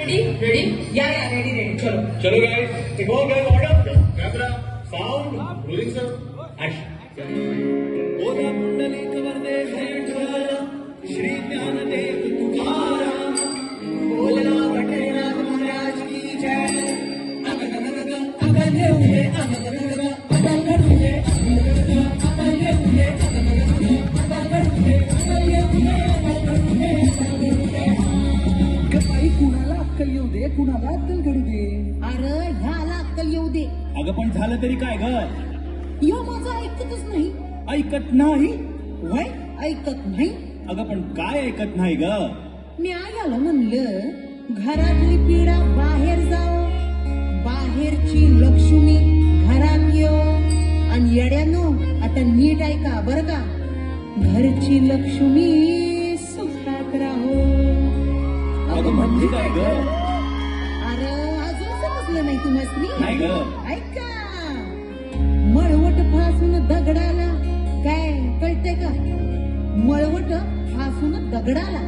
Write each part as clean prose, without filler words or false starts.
Ready ready या ready ready चलो चलो गाइस एक और guys order camera sound rolling sir action बोधा पुंडलिक वरदे विठ्ठल श्री ज्ञानदेव तुकाराम बोलना भट्टनाथ महाराज की जय अगले हुए कुणाला अक्कल येऊ दे कुणाला अक्कल घडू दे. अरे ह्याला अक्कल येऊ दे. अगं पण झालं तरी काय ग ह्यो माझं ऐकतच नाही. ऐकत नाही वय ऐकत नाही. अगं पण काय ऐकत नाही ग मी याला म्हणलं घरातली पिढा बाहेर जाओ बाहेरची लक्ष्मी घरात येऊ आणि येड्यानो आता नीट ऐका बरं का घरची लक्ष्मी सुखात राहो. अगं म्हणजे काय ग अरे अजून समजलं नाही तुम्हाला नाही ग ऐका मळवट फासून दगडाला काय कळतंय का मळवट फासून दगडाला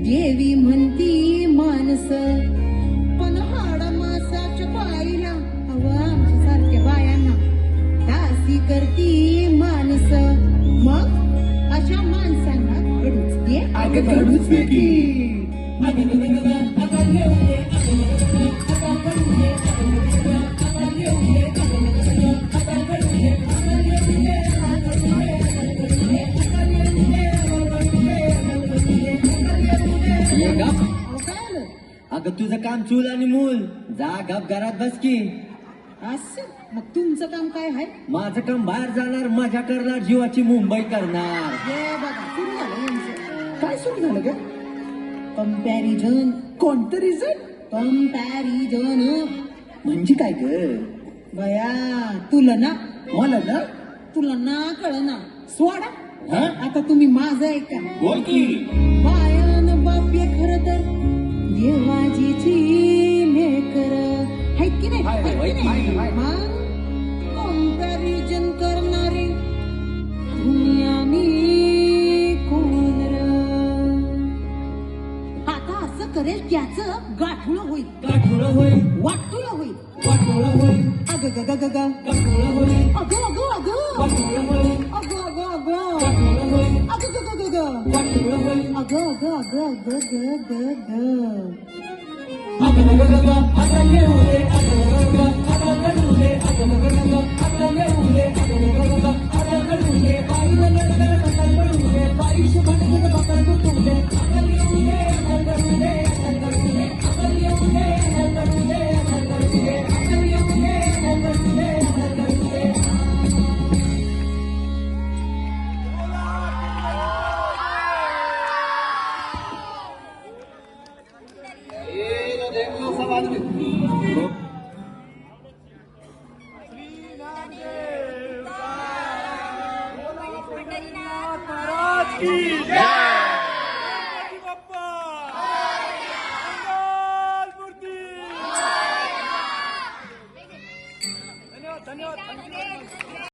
देवी म्हणती माणस पण हाडा मासाच्या पायीला हवा आमच्या सारख्या बायांना दासी करती माणस मग अशा माणसांना घडूच दे. अगं घडूच दे की अगं तुझं काम चूल आणि मूल जा गप घरात बस की. असं मग तुमचं काम काय आहे. माझं काम बाहेर जाणार मजा करणार जीवाची मुंबई करणार. हे बघा सुरू झालं यांचं. काय सुरू झालं ग कंपॅरिझन. कोणतं रिझन कंपॅरिझन म्हणजे काय ग बया तुलना मला ना तुला ना कळना सोडा. हा आता तुम्ही माझं ऐका बोल की बायान बाप्य खर तर देवाजीची लेकर आहेत की नाही हाय, हाय, आहेत की हाय, नाही? हाय. मग कंपॅरिझन करणारे दुनियानी कोण र? आता असं करेल त्याचं गाठुळ होईल गाठोडं होईल वाटुळ होईल वाटोळं होईल अग ग ग ग ग गाठोडं होईल अगं अगं अगं वाटोळं होईल अगं अगं अगं गाठोडं होईल अगं ग ग ग ग वाटोळं होईल अगं अगं अगं अगं ग ग ग अगं येऊ दे अगं घडू दे अगं येऊ दे अगं घडू दे बाईला लढलं पडू दे बाईशी भांडण पकडू दे अगं येऊ दे अगं घडू दे